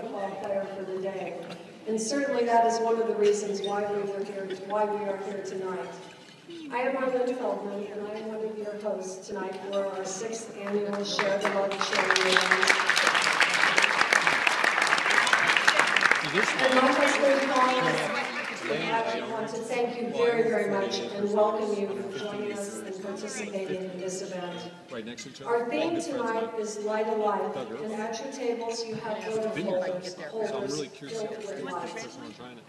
football player for the day. And certainly that is one of the reasons why we are here tonight. I am Arlynn, and I am one of your hosts tonight for our 6th annual Share the Love charity event. And my husband, Paul, I want to thank you very, very much and welcome you for joining us and participating in this event. Our theme tonight is Light of Life, and at your tables you have photo holders filled with light.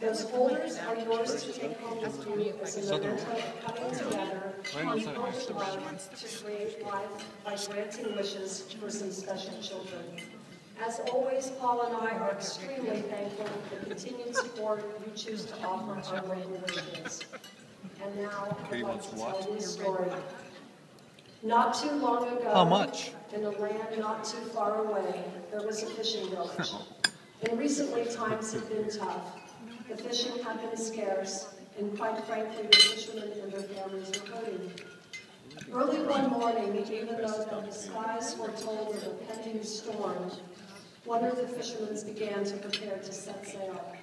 Those holders are yours to take home with you as a memento of coming together on love to create life by granting wishes for some special children. As always, Paul and I are extremely thankful for the continued support you choose to offer our local Wish. And now, I'd like to tell you a story. Not too long ago, how much? In a land not too far away, there was a fishing village. And recently, times have been tough. The fishing had been scarce, and quite frankly, the fishermen and their families were hurting. Early one morning, even though the skies were told of a pending storm, one of the fishermen began to prepare to set sail.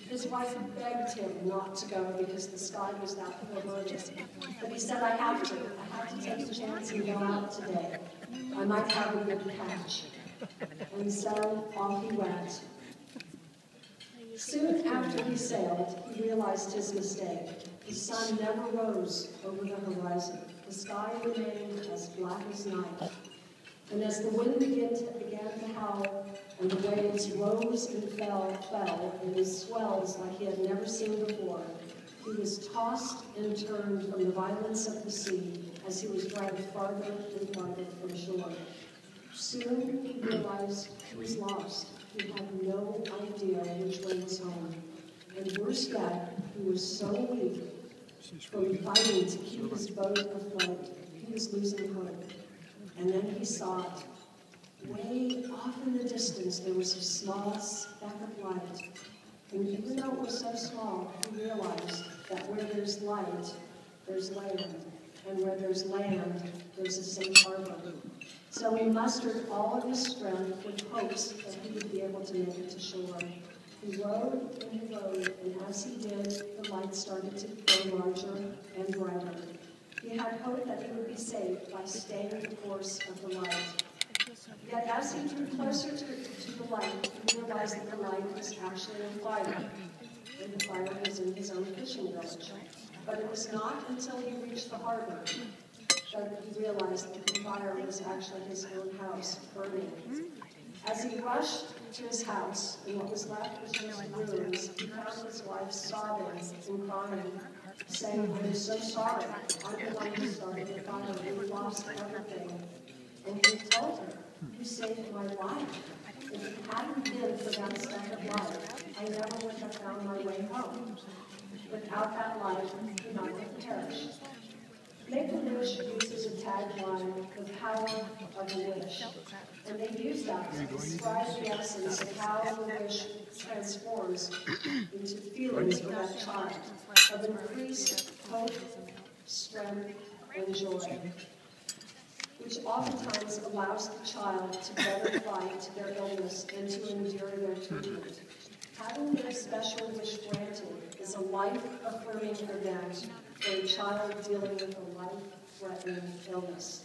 His wife begged him not to go because the sky was that foreboding. But he said, I have to take a chance and go out today. I might have a good catch. And so off he went. Soon after he sailed, he realized his mistake. The sun never rose over the horizon. The sky remained as black as night. And as the wind began to howl, and the waves rose and fell in swells like he had never seen before, he was tossed and turned from the violence of the sea as he was dragged farther and farther from shore. Soon he realized he was lost. He had no idea which way was home. And worse yet, he was so weak from fighting to keep his boat afloat, he was losing hope. And then he saw it. Way off in the distance, there was a small speck of light. And even though it was so small, he realized that where there's light, there's land. And where there's land, there's a safe harbor. So he mustered all of his strength with hopes that he would be able to make it to shore. He rowed and he rowed, and as he did, the light started to grow larger and brighter. He had hope that he would be saved by staying the course of the light. Yet as he drew closer to the light, he realized that the light was actually a fire, and the fire was in his own fishing village. But it was not until he reached the harbor that he realized that the fire was actually his own house burning. As he rushed to his house, and what was left was just ruins, he found his wife sobbing and crying, saying, I'm so sorry. I'm the one who started the fire. We lost everything. And he told her, you saved my life. If it hadn't been for that speck of light, I never would have found my way home. Without that light, he might have perished. Make-A-Wish uses a tagline, the power of a wish. And they use that to describe the essence of how the wish transforms into feelings for that child of increased hope, strength, and joy, which oftentimes allows the child to better fight their illness and to endure their treatment. Having their special wish granted is a life-affirming event for a child dealing with a life-threatening illness.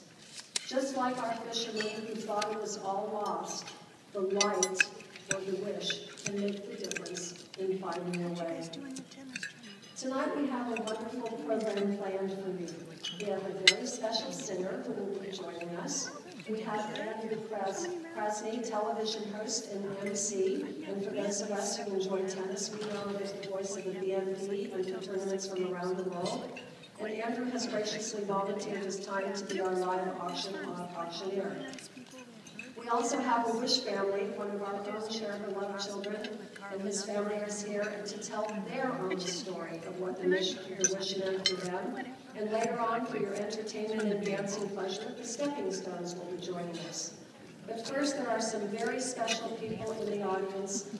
Just like our fisherman who thought it was all lost, the light or the wish can make the difference in finding a way. Tonight we have a wonderful program planned for you. We have a very special singer who will be joining us. We have Andrew Krasny, television host and MC, and for those of us who enjoy tennis, we know him as the voice of the BNP and for tournaments from around the world. And Andrew has graciously volunteered his time to be our live auctioneer. We also have a Wish family, one of our own Share the Love children, and his family is here to tell their own story of what the wish meant for them. And later on, for your entertainment and dancing pleasure, the Stepping Stones will be joining us. But first, there are some very special people in the audience.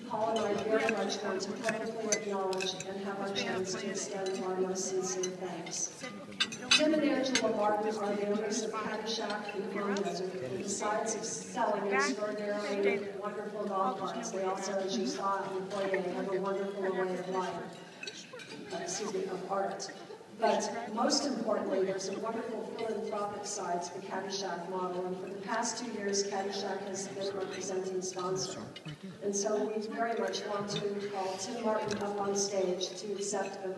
Paul and I very much want to publicly acknowledge and have our chance to extend our most sincere thanks. Tim and Angela Martin are the owners of Caddyshack in Palm Desert, and besides excelling in extraordinarily wonderful golf carts, they also, as you saw in the foyer, have a wonderful array of life. Of art. But most importantly, there's a wonderful philanthropic side to the Caddyshack model, and for the past 2 years, Caddyshack has been a representing sponsor. And so we very much want to call Tim Martin up on stage to accept an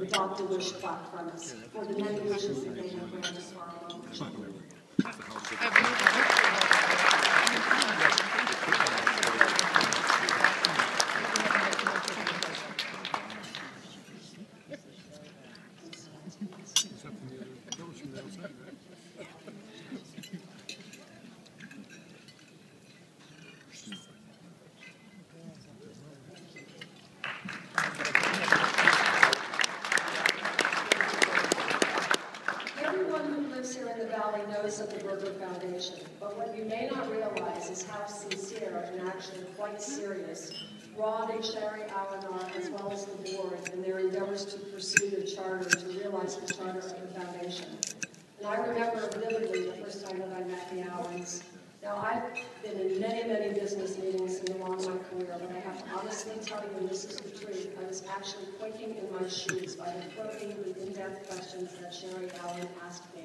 Adopt-A-Wish plaque from us for the many wishes that they have granted for our own. Of the Berger Foundation, but what you may not realize is how sincere and actually quite serious Rod and Sherry Allen are, as well as the board, in their endeavors to pursue the charter, to realize the charter of the foundation. And I remember vividly the first time that I met the Allens. Now, I've been in many business meetings along my career, but I have to honestly tell you, and this is the truth, I was actually quaking in my shoes by the probing and in-depth questions that Sherry Allen asked me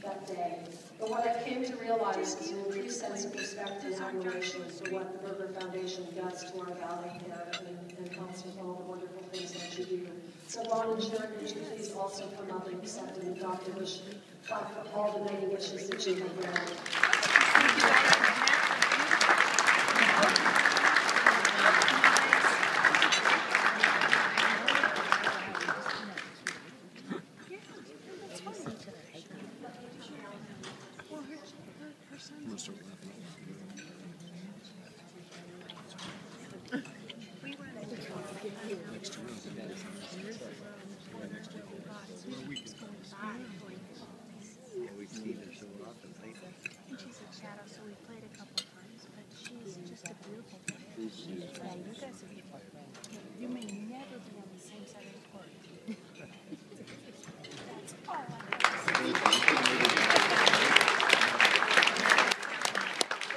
that day. But what I came to realize is an increased sense of respect and admiration for what the Berger Foundation does to our valley here and helps with all the wonderful things that you do. So Ron and Sherry, would you please also come up and accept an Adopt-A-Wish plaque for all the many wishes that you have granted. You may never be on the same side of the court. That's all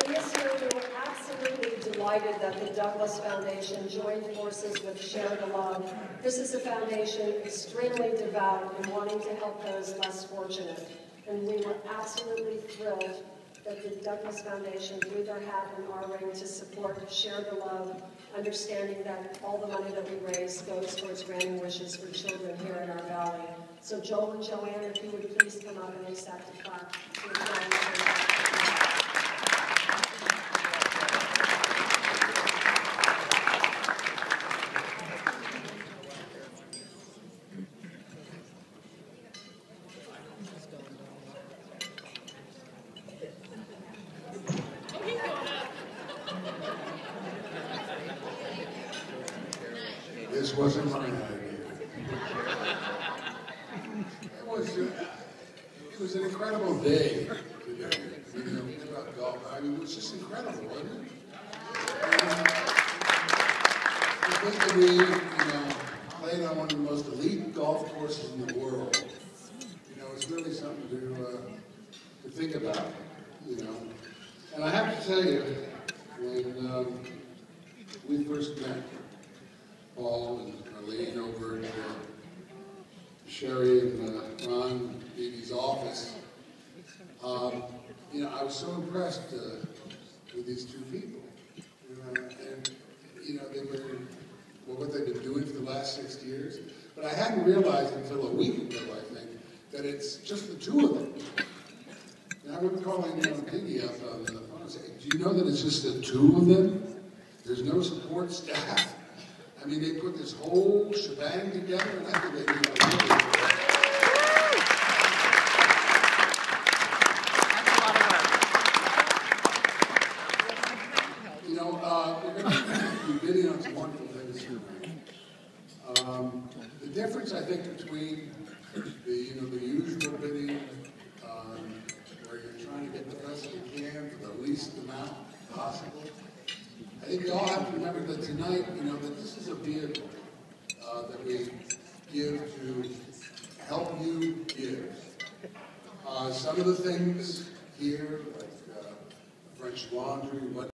In this year, we were absolutely delighted that the Douglas Foundation joined forces with Share the Love. This is a foundation extremely devout and wanting to help those less fortunate. And we were absolutely thrilled that the Douglas Foundation threw their hat in our ring to support Share the Love, understanding that all the money that we raise goes towards granting wishes for children here in our valley. So Joel and Joanne, if you would please come up and accept the plaque. This wasn't my idea. It was an incredible day today. You know, about golf. I mean, it was just incredible, wasn't it? The thing that we, played on one of the most elite golf courses in the world. It's really something to think about. And I have to tell you, when we first met, Paul and Arlynn over at Sherry and Ron Beebe's office, I was so impressed with these two people. And they were, what they've been doing for the last 6 years. But I hadn't realized until a week ago, I think, that it's just the two of them. And I would call Piggy up on the phone and say, do you know that it's just the two of them? There's no support staff. I mean, they put this whole shebang together, and I think they did a really good job. That's a lot of work. We're going to be bidding on some wonderful things here. The difference, I think, between the usual bidding, where you're trying to get the best we can for the least amount possible. I think we all have to remember that tonight, that this is a vehicle that we give to help you give. Some of the things here, like French laundry, what